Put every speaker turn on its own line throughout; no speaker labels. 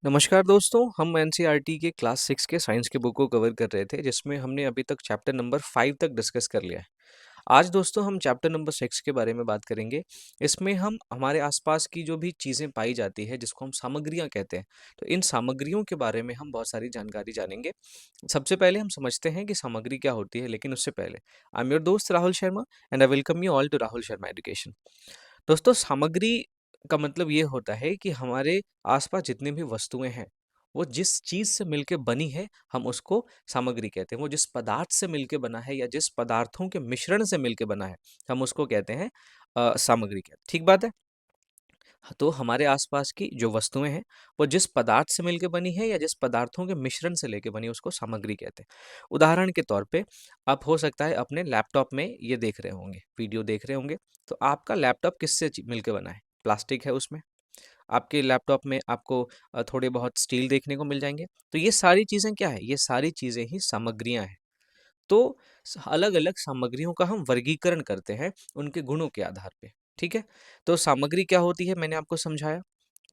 नमस्कार दोस्तों, हम एनसीईआरटी के क्लास 6 के साइंस के बुक को कवर कर रहे थे जिसमें हमने अभी तक चैप्टर नंबर 5 तक डिस्कस कर लिया है। आज दोस्तों हम चैप्टर नंबर 6 के बारे में बात करेंगे। इसमें हम हमारे आसपास की जो भी चीज़ें पाई जाती है जिसको हम सामग्रियाँ कहते हैं, तो इन सामग्रियों के बारे में हम बहुत सारी जानकारी जानेंगे। सबसे पहले हम समझते हैं कि सामग्री क्या होती है, लेकिन उससे पहले आई एम योर दोस्त Rahul Sharma and I welcome you all to Rahul Sharma education. दोस्तों सामग्री का मतलब ये होता है कि हमारे आसपास जितनी भी वस्तुएं हैं वो जिस चीज से मिलके बनी है हम उसको सामग्री कहते हैं। वो जिस पदार्थ से मिलके बना है या जिस पदार्थों के मिश्रण से मिलके बना है हम उसको कहते हैं सामग्री कहते हैं। ठीक बात है। तो हमारे आसपास की जो वस्तुएं हैं वो जिस पदार्थ से मिलके बनी है या जिस पदार्थों के मिश्रण से लेके बनी है उसको सामग्री कहते हैं। उदाहरण के तौर पे आप हो सकता है अपने लैपटॉप में ये देख रहे होंगे, वीडियो देख रहे होंगे। तो आपका लैपटॉप किससे मिलके बना है? प्लास्टिक है उसमें। आपके लैपटॉप में आपको थोड़े बहुत स्टील देखने को मिल जाएंगे। तो ये सारी चीजें क्या है? ये सारी चीजें ही सामग्रियां हैं। तो अलग अलग सामग्रियों का हम वर्गीकरण करते हैं उनके गुणों के आधार पे। ठीक है। तो सामग्री क्या होती है मैंने आपको समझाया।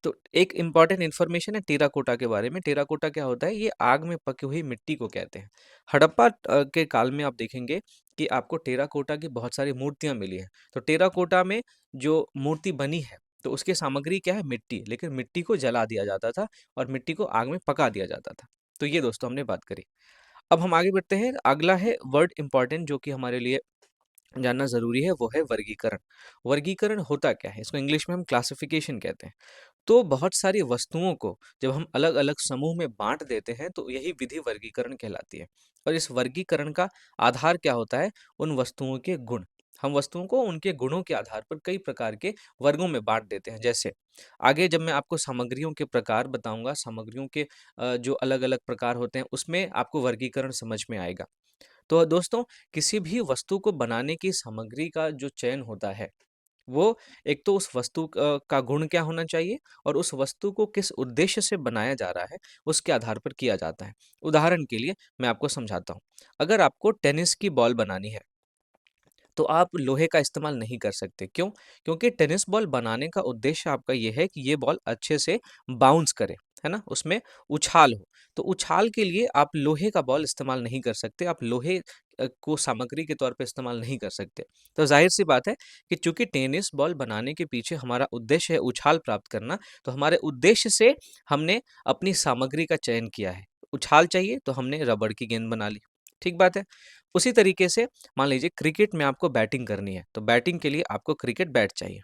तो एक इम्पॉर्टेंट इन्फॉर्मेशन है टेराकोटा के बारे में। टेराकोटा क्या होता है? ये आग में पकी हुई मिट्टी को कहते हैं। हड़प्पा के काल में आप देखेंगे कि आपको टेराकोटा की बहुत सारी मूर्तियां मिली हैं। तो टेराकोटा में जो मूर्ति बनी है तो उसकी सामग्री क्या है? मिट्टी। लेकिन मिट्टी को जला दिया जाता था और मिट्टी को आग में पका दिया जाता था। तो ये दोस्तों हमने बात करी। अब हम आगे बढ़ते हैं। अगला है वर्ड इंपॉर्टेंट जो कि हमारे लिए जानना ज़रूरी है, वो है वर्गीकरण। वर्गीकरण होता क्या है? इसको इंग्लिश में हम क्लासिफिकेशन कहते हैं। तो बहुत सारी वस्तुओं को जब हम अलग-अलग समूह में बाँट देते हैं, तो यही विधि वर्गीकरण कहलाती है। और इस वर्गीकरण का आधार क्या होता है? उन वस्तुओं के गुण। हम वस्तुओं को उनके गुणों के आधार पर कई प्रकार के वर्गों में बाँट देते हैं। जैसे आगे जब मैं आपको सामग्रियों के प्रकार बताऊँगा, सामग्रियों के जो अलग-अलग प्रकार होते हैं, उसमें आपको वर्गीकरण समझ में आएगा। तो दोस्तों, किसी भी वस्तु को बनाने की सामग्री का जो चयन होता है, वो एक तो उस वस्तु का गुण क्या होना चाहिए और उस वस्तु को किस उद्देश्य से बनाया जा रहा है, उसके आधार पर किया जाता है। उदाहरण के लिए मैं आपको समझाता हूँ। अगर आपको टेनिस की बॉल बनानी है, तो आप लोहे का इस्तेमाल नहीं कर सकते। क्यों? क्योंकि टेनिस बॉल बनाने का उद्देश्य आपका ये है कि ये बॉल अच्छे से बाउंस करे, है ना? उसमें उछाल हो। तो उछाल के लिए आप लोहे का बॉल इस्तेमाल नहीं कर सकते। आप लोहे को सामग्री के तौर पे इस्तेमाल नहीं कर सकते। तो ज़ाहिर-सी बात है कि चूँकि टेनिस बॉल बनाने के पीछे हमारा उद्देश्य है उछाल प्राप्त करना, तो हमारे उद्देश्य से हमने अपनी सामग्री का चयन किया है। उछाल चाहिए तो हमने रबड़ की गेंद बना ली। ठीक बात है? उसी तरीके से मान लीजिए क्रिकेट में आपको बैटिंग करनी है, तो बैटिंग के लिए आपको क्रिकेट बैट चाहिए।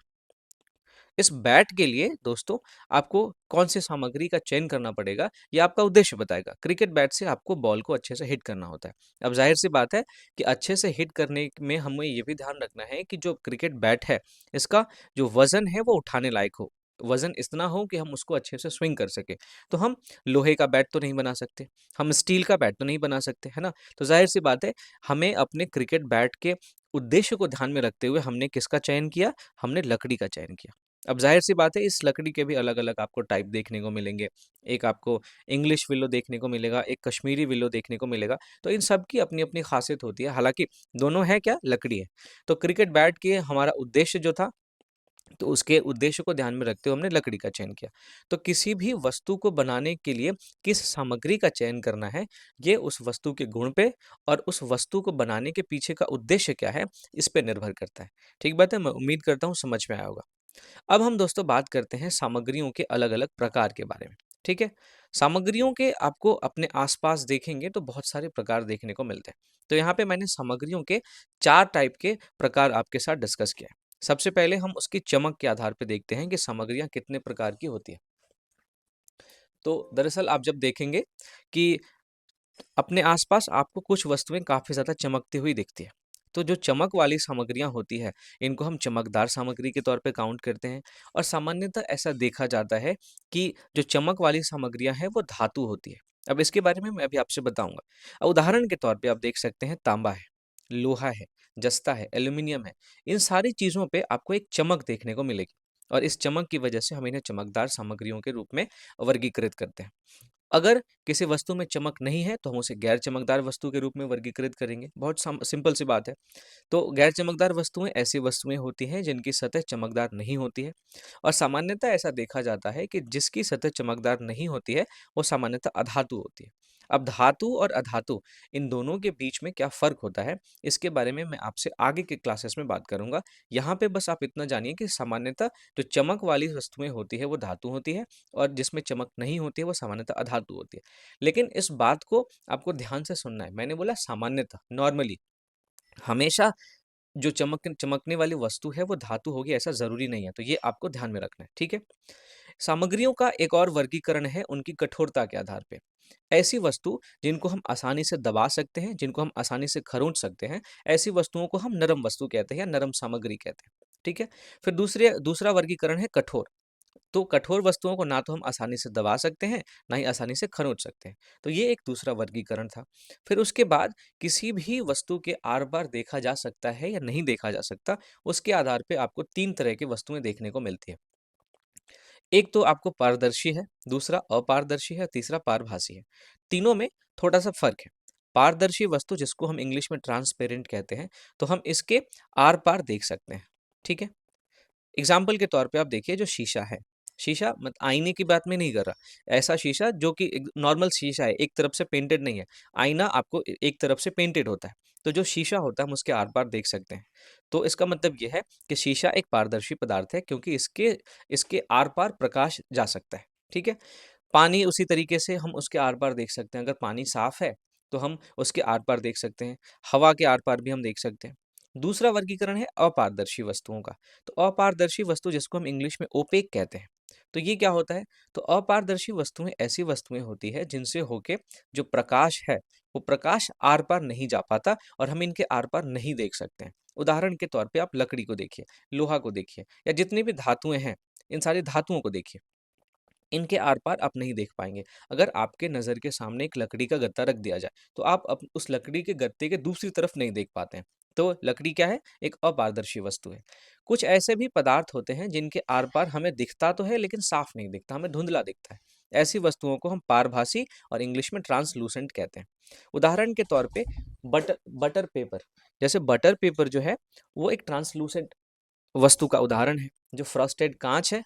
इस बैट के लिए दोस्तों आपको कौन सी सामग्री का चयन करना पड़ेगा, ये आपका उद्देश्य बताएगा। क्रिकेट बैट से आपको बॉल को अच्छे से हिट करना होता है। अब ज़ाहिर-सी बात है कि अच्छे से हिट करने में हमें ये भी ध्यान रखना है कि जो क्रिकेट बैट है, इसका जो वज़न है वो उठाने लायक हो। वज़न इतना हो कि हम उसको अच्छे से स्विंग कर सकें। तो हम लोहे का बैट तो नहीं बना सकते, हम स्टील का बैट तो नहीं बना सकते, है ना? तो ज़ाहिर-सी बात है, हमें अपने क्रिकेट बैट के उद्देश्य को ध्यान में रखते हुए हमने किसका चयन किया? हमने लकड़ी का चयन किया। अब ज़ाहिर-सी बात है इस लकड़ी के भी अलग-अलग आपको टाइप देखने को मिलेंगे। एक आपको इंग्लिश विलो देखने को मिलेगा, एक कश्मीरी विलो देखने को मिलेगा। तो इन सब की अपनी-अपनी ख़ासियत होती है। हालाँकि दोनों है क्या? लकड़ी है। तो क्रिकेट बैट के हमारा उद्देश्य जो था, तो उसके उद्देश्य को ध्यान में रखते हुए हमने लकड़ी का चयन किया। तो किसी भी वस्तु को बनाने के लिए किस सामग्री का चयन करना है, ये उस वस्तु के गुण पे और उस वस्तु को बनाने के पीछे का उद्देश्य क्या है, इस पे निर्भर करता है। ठीक बात है? मैं उम्मीद करता हूँ समझ में आया होगा। अब हम दोस्तों बात करते हैं सामग्रियों के अलग-अलग प्रकार के बारे में। ठीक है? सामग्रियों के आपको अपने आस-पास देखेंगे तो बहुत सारे प्रकार देखने को मिलते हैं। तो यहाँ पे मैंने सामग्रियों के 4 टाइप के प्रकार आपके साथ डिस्कस किया है। सबसे पहले हम उसकी चमक के आधार पे देखते हैं कि सामग्रियाँ कितने प्रकार की होती हैं। तो दरअसल आप जब देखेंगे कि अपने आसपास आपको कुछ वस्तुएं काफ़ी ज़्यादा चमकती हुई दिखती है। तो जो चमक वाली सामग्रियाँ होती है, इनको हम चमकदार सामग्री के तौर पे काउंट करते हैं और सामान्यतः ऐसा देखा जाता है कि जो चमक वाली सामग्रियाँ हैं, वो धातु होती है। अब इसके बारे में मैं अभी आपसे बताऊँगा। उदाहरण के तौर पे आप देख सकते हैं तांबा है, लोहा है, जस्ता है, एल्यूमीनियम है। इन सारी चीज़ों पे आपको एक चमक देखने को मिलेगी और इस चमक की वजह से हम इन्हें चमकदार सामग्रियों के रूप में वर्गीकृत करते हैं। अगर किसी वस्तु में चमक नहीं है तो हम उसे गैर चमकदार वस्तु के रूप में वर्गीकृत करेंगे। बहुत सिंपल सी बात है। तो गैर चमकदार वस्तुएं ऐसी वस्तुएं होती हैं जिनकी सतह चमकदार नहीं होती है, और सामान्यतः ऐसा देखा जाता है कि जिसकी सतह चमकदार नहीं होती है वो सामान्यतः अधातु होती है। अब धातु और अधातु, इन दोनों के बीच में क्या फर्क होता है, इसके बारे में मैं आपसे आगे के क्लासेस में बात करूंगा। यहाँ पे बस आप इतना जानिए कि सामान्यतः जो चमक वाली वस्तुएं होती है वो धातु होती है, और जिसमें चमक नहीं होती है वो सामान्यतः अधातु होती है। लेकिन इस बात को आपको ध्यान से सुनना है। मैंने बोला सामान्यतः, नॉर्मली, हमेशा जो चमकने वाली वस्तु है वो धातु होगी ऐसा जरूरी नहीं है, तो ये आपको ध्यान में रखना है, ठीक है। सामग्रियों का एक और वर्गीकरण है उनकी कठोरता के आधार पे। ऐसी वस्तु जिनको हम आसानी से दबा सकते हैं, जिनको हम आसानी से खरोंच सकते हैं, ऐसी वस्तुओं को हम नरम वस्तु कहते हैं या नरम सामग्री कहते हैं, ठीक है। फिर दूसरा वर्गीकरण है कठोर। तो कठोर वस्तुओं को ना तो हम आसानी से दबा सकते हैं, ना ही आसानी से खरोंच सकते हैं। तो ये एक दूसरा वर्गीकरण था। फिर उसके बाद किसी भी वस्तु के आर पार देखा जा सकता है या नहीं देखा जा सकता, उसके आधार पे आपको 3 तरह की वस्तुएं देखने को मिलती है। एक तो आपको पारदर्शी है, दूसरा अपारदर्शी है, तीसरा पारभासी है। तीनों में थोड़ा-सा फ़र्क है। पारदर्शी वस्तु, जिसको हम इंग्लिश में ट्रांसपेरेंट कहते हैं, तो हम इसके आर-पार देख सकते हैं, ठीक है? एग्जाम्पल के तौर पे आप देखिए, जो शीशा है, शीशा मत आईने की बात मैं नहीं कर रहा, ऐसा शीशा जो कि एक नॉर्मल शीशा है, एक तरफ से पेंटेड नहीं है। आईना आपको एक तरफ से पेंटेड होता है। तो जो शीशा होता है हम उसके आर पार देख सकते हैं। तो इसका मतलब ये है कि शीशा एक पारदर्शी पदार्थ है, क्योंकि इसके इसके आर पार प्रकाश जा सकता है, ठीक है। पानी उसी तरीके से हम उसके आर पार देख सकते हैं। अगर पानी साफ है तो हम उसके आर पार देख सकते हैं। हवा के आर पार भी हम देख सकते हैं। दूसरा वर्गीकरण है अपारदर्शी वस्तुओं का। तो अपारदर्शी वस्तु, जिसको हम इंग्लिश में ओपेक कहते हैं, तो ये क्या होता है? तो अपारदर्शी वस्तुएं ऐसी वस्तुएं होती है जिनसे होके जो प्रकाश है वो प्रकाश आर पार नहीं जा पाता, और हम इनके आर पार नहीं देख सकते हैं। उदाहरण के तौर पे आप लकड़ी को देखिए, लोहा को देखिए, या जितनी भी धातुएं हैं, इन सारी धातुओं को देखिए। इनके आर-पार आप नहीं देख पाएँगे। अगर आपके नज़र के सामने एक लकड़ी का गत्ता रख दिया जाए, तो आप उस लकड़ी के गत्ते के दूसरी तरफ नहीं देख पाते हैं। तो लकड़ी क्या है? एक अपारदर्शी वस्तु है। कुछ ऐसे भी पदार्थ होते हैं जिनके आर-पार हमें दिखता तो है लेकिन साफ नहीं दिखता, हमें धुंधला दिखता है। ऐसी वस्तुओं को हम पारभासी और इंग्लिश में ट्रांसलूसेंट कहते हैं। उदाहरण के तौर पे बटर बटर पेपर, जैसे बटर पेपर जो है वो एक ट्रांसलूसेंट वस्तु का उदाहरण है। जो फ्रॉस्टेड काँच है,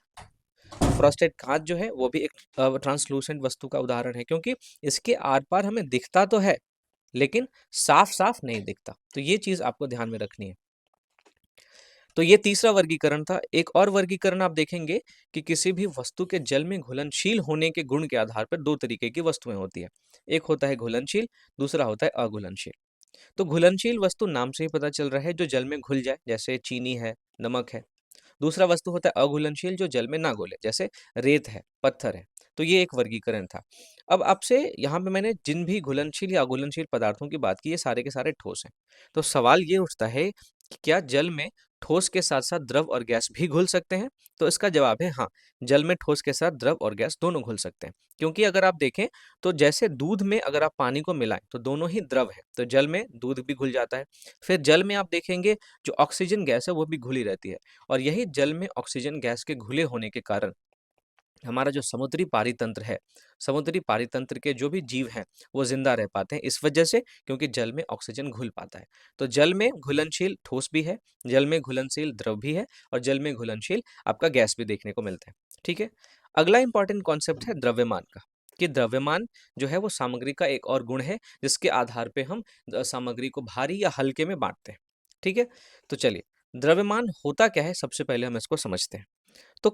फ्रॉस्टेड कांच जो है वो भी एक ट्रांसलूसेंट वस्तु का उदाहरण है, क्योंकि इसके आर पार हमें दिखता तो है लेकिन साफ साफ नहीं दिखता। तो ये चीज आपको ध्यान में रखनी है। तो ये तीसरा वर्गीकरण था। एक और वर्गीकरण आप देखेंगे कि किसी भी वस्तु के जल में घुलनशील होने के गुण के आधार पर दो तरीके की वस्तुएं होती है। एक होता है घुलनशील, दूसरा होता है अघुलनशील। तो घुलनशील वस्तु नाम से ही पता चल रहा है, जो जल में घुल जाए, जैसे चीनी है, नमक है। दूसरा वस्तु होता है अघुलनशील, जो जल में ना घुले, जैसे रेत है, पत्थर है। तो ये एक वर्गीकरण था। अब आपसे यहाँ पे मैंने जिन भी घुलनशील या अघुलनशील पदार्थों की बात की, ये सारे के सारे ठोस हैं। तो सवाल ये उठता है कि क्या जल में ठोस के साथ साथ द्रव और गैस भी घुल सकते हैं? तो इसका जवाब है हाँ, जल में ठोस के साथ द्रव और गैस दोनों घुल सकते हैं। क्योंकि अगर आप देखें तो जैसे दूध में अगर आप पानी को मिलाएं तो दोनों ही द्रव है, तो जल में दूध भी घुल जाता है। फिर जल में आप देखेंगे जो ऑक्सीजन गैस है वो भी घुली रहती है, और यही जल में ऑक्सीजन गैस के घुले होने के कारण हमारा जो समुद्री पारितंत्र है, समुद्री पारितंत्र के जो भी जीव हैं वो जिंदा रह पाते हैं इस वजह से, क्योंकि जल में ऑक्सीजन घुल पाता है। तो जल में घुलनशील ठोस भी है, जल में घुलनशील द्रव भी है, और जल में घुलनशील आपका गैस भी देखने को मिलता है, ठीक है। अगला इंपॉर्टेंट कॉन्सेप्ट है द्रव्यमान का, कि द्रव्यमान जो है वो सामग्री का एक और गुण है जिसके आधार पे हम सामग्री को भारी या हल्के में बांटते हैं, ठीक है। तो चलिए, द्रव्यमान होता क्या है, सबसे पहले हम इसको समझते हैं। तो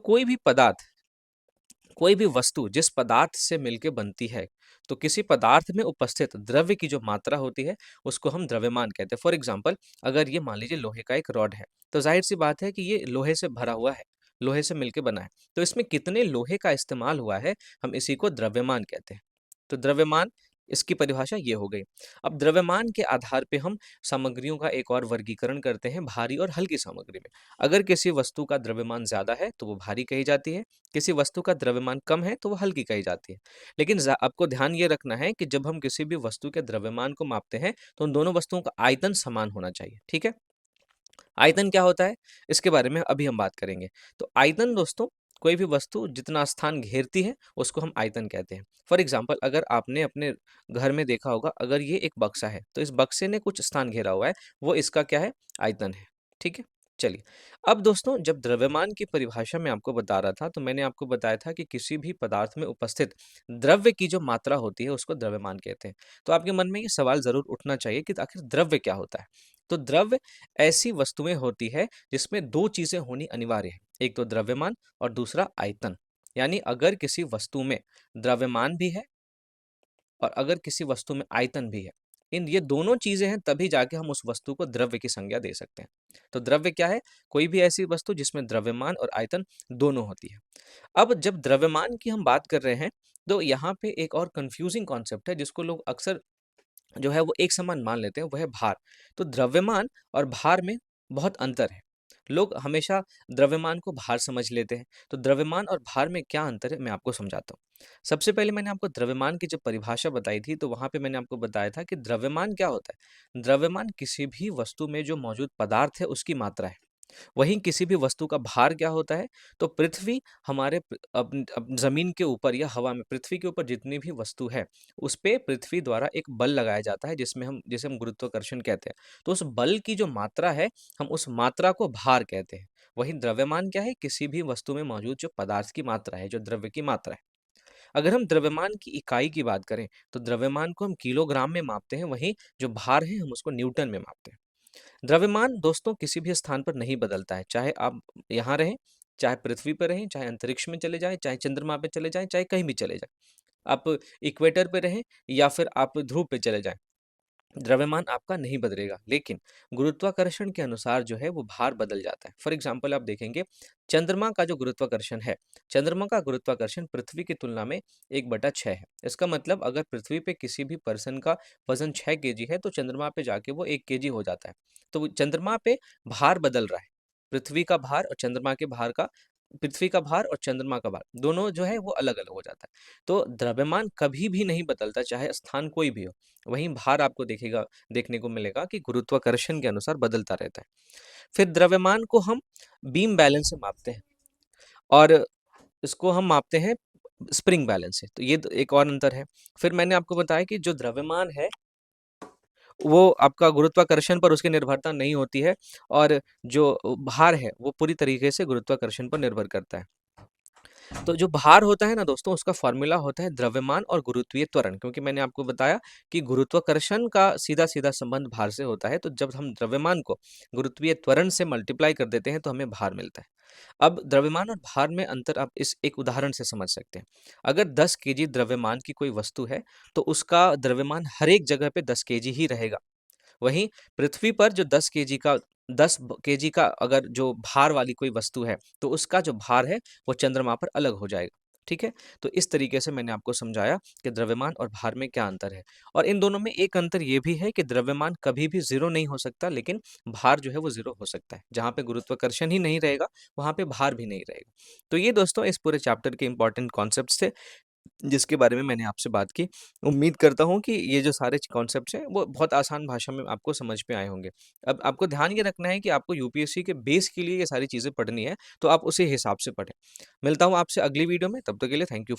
कोई भी वस्तु जिस पदार्थ से मिलके बनती है, तो किसी पदार्थ में उपस्थित द्रव्य की जो मात्रा होती है उसको हम द्रव्यमान कहते हैं। फॉर एग्जाम्पल, अगर ये मान लीजिए लोहे का एक रॉड है, तो जाहिर सी बात है कि ये लोहे से भरा हुआ है, लोहे से मिलके बना है। तो इसमें कितने लोहे का इस्तेमाल हुआ है, हम इसी को द्रव्यमान कहते हैं। तो द्रव्यमान, इसकी परिभाषा ये हो गई। अब द्रव्यमान के आधार पे हम सामग्रियों का एक और वर्गीकरण करते हैं, भारी और हल्की सामग्री में। अगर किसी वस्तु का द्रव्यमान ज्यादा है तो वो भारी कही जाती है, किसी वस्तु का द्रव्यमान कम है तो वो हल्की कही जाती है। लेकिन आपको ध्यान ये रखना है कि जब हम किसी भी वस्तु के द्रव्यमान को मापते हैं तो उन दोनों वस्तुओं का आयतन समान होना चाहिए, ठीक है। आयतन क्या होता है, इसके बारे में अभी हम बात करेंगे। तो आयतन दोस्तों कोई भी वस्तु जितना स्थान घेरती है उसको हम आयतन कहते हैं। फॉर एग्जाम्पल, अगर आपने अपने घर में देखा होगा, अगर ये एक बक्सा है तो इस बक्से ने कुछ स्थान घेरा हुआ है, वो इसका क्या है, आयतन है। ठीक है, चलिए। अब दोस्तों, जब द्रव्यमान की परिभाषा मैं आपको बता रहा था तो मैंने आपको बताया था कि किसी भी पदार्थ में उपस्थित द्रव्य की जो मात्रा होती है उसको द्रव्यमान कहते हैं। तो आपके मन में ये सवाल जरूर उठना चाहिए कि आखिर द्रव्य क्या होता है। तो द्रव्य ऐसी वस्तुएं होती है जिसमें दो चीजें होनी अनिवार्य है, एक तो द्रव्यमान और दूसरा आयतन। यानी अगर किसी वस्तु में द्रव्यमान भी है और अगर किसी वस्तु में आयतन भी है, इन ये दोनों चीजें हैं, तभी जाके हम उस वस्तु को द्रव्य की संज्ञा दे सकते हैं। तो द्रव्य क्या है, कोई भी ऐसी वस्तु जिसमें द्रव्यमान और आयतन दोनों होती है। अब जब द्रव्यमान की हम बात कर रहे हैं तो यहाँ पे एक और कंफ्यूजिंग कॉन्सेप्ट है जिसको लोग अक्सर जो है वो एक समान मान लेते हैं, वो है भार। तो द्रव्यमान और भार में बहुत अंतर है। लोग हमेशा द्रव्यमान को भार समझ लेते हैं। तो द्रव्यमान और भार में क्या अंतर है, मैं आपको समझाता हूँ। सबसे पहले मैंने आपको द्रव्यमान की जब परिभाषा बताई थी तो वहां पे मैंने आपको बताया था कि द्रव्यमान क्या होता है। द्रव्यमान किसी भी वस्तु में जो मौजूद पदार्थ है उसकी मात्रा है। वहीं किसी भी वस्तु का भार क्या होता है, तो पृथ्वी हमारे जमीन के ऊपर या हवा में पृथ्वी के ऊपर जितनी भी वस्तु है उस पे पृथ्वी द्वारा एक बल लगाया जाता है जिसे हम गुरुत्वाकर्षण कहते हैं। तो उस बल की जो मात्रा है, हम उस मात्रा को भार कहते हैं। वहीं द्रव्यमान क्या है, किसी भी वस्तु में मौजूद जो पदार्थ की मात्रा है, जो द्रव्य की मात्रा है। अगर हम द्रव्यमान की इकाई की बात करें तो द्रव्यमान को हम किलोग्राम में मापते हैं, वहीं जो भार है हम उसको न्यूटन में मापते हैं। द्रव्यमान दोस्तों किसी भी स्थान पर नहीं बदलता है, चाहे आप यहाँ रहें, चाहे पृथ्वी पर रहें, चाहे अंतरिक्ष में चले जाएं, चाहे चंद्रमा पे चले जाएं, चाहे कहीं भी चले जाएं। आप इक्वेटर पे रहें या फिर आप ध्रुव पे चले जाएं, द्रव्यमान आपका नहीं बदलेगा। लेकिन गुरुत्वाकर्षण के अनुसार जो है वो भार बदल जाता है। फॉर एग्जाम्पल, आप देखेंगे चंद्रमा का जो गुरुत्वाकर्षण है, चंद्रमा का गुरुत्वाकर्षण पृथ्वी की तुलना में 1/6 है। इसका मतलब अगर पृथ्वी पे किसी भी पर्सन का वजन 6 kg है तो चंद्रमा पे जाके वो 1 kg हो जाता है। तो चंद्रमा पे भार बदल रहा है। पृथ्वी का भार और चंद्रमा के भार का, पृथ्वी का भार और चंद्रमा का भार दोनों जो है वो अलग अलग हो जाता है। तो द्रव्यमान कभी भी नहीं बदलता, चाहे स्थान कोई भी हो। वहीं भार आपको देखने को मिलेगा कि गुरुत्वाकर्षण के अनुसार बदलता रहता है। फिर द्रव्यमान को हम बीम बैलेंस से मापते हैं और इसको हम मापते हैं स्प्रिंग बैलेंस से। तो ये एक और अंतर है। फिर मैंने आपको बताया कि जो द्रव्यमान है वो आपका गुरुत्वाकर्षण पर उसकी निर्भरता नहीं होती है, और जो भार है वो पूरी तरीके से गुरुत्वाकर्षण पर निर्भर करता है। तो जो भार होता है ना दोस्तों, उसका फॉर्मूला होता है द्रव्यमान और गुरुत्वीय त्वरण, क्योंकि मैंने आपको बताया कि गुरुत्वाकर्षण का सीधा सीधा संबंध भार से होता है। तो जब हम द्रव्यमान को गुरुत्वीय त्वरण से मल्टीप्लाई कर देते हैं तो हमें भार मिलता है। अब द्रव्यमान और भार में अंतर आप इस एक उदाहरण से समझ सकते हैं। अगर 10 kg द्रव्यमान की कोई वस्तु है तो उसका द्रव्यमान हर एक जगह पे 10 kg ही रहेगा। वहीं पृथ्वी पर जो 10 kg का अगर जो भार वाली कोई वस्तु है तो उसका जो भार है वो चंद्रमा पर अलग हो जाएगा। ठीक है, तो इस तरीके से मैंने आपको समझाया कि द्रव्यमान और भार में क्या अंतर है। और इन दोनों में एक अंतर ये भी है कि द्रव्यमान कभी भी जीरो नहीं हो सकता, लेकिन भार जो है वो जीरो हो सकता है। जहाँ पे गुरुत्वाकर्षण ही नहीं रहेगा वहां पे भार भी नहीं रहेगा। तो ये दोस्तों इस पूरे चैप्टर के इंपॉर्टेंट कॉन्सेप्ट्स थे जिसके बारे में मैंने आपसे बात की। उम्मीद करता हूँ कि ये जो सारे कॉन्सेप्ट्स हैं वो बहुत आसान भाषा में आपको समझ में आए होंगे। अब आपको ध्यान ये रखना है कि आपको यूपीएससी के बेस के लिए ये सारी चीज़ें पढ़नी है, तो आप उसी हिसाब से पढ़ें। मिलता हूँ आपसे अगली वीडियो में, तब तक के लिए थैंक यू।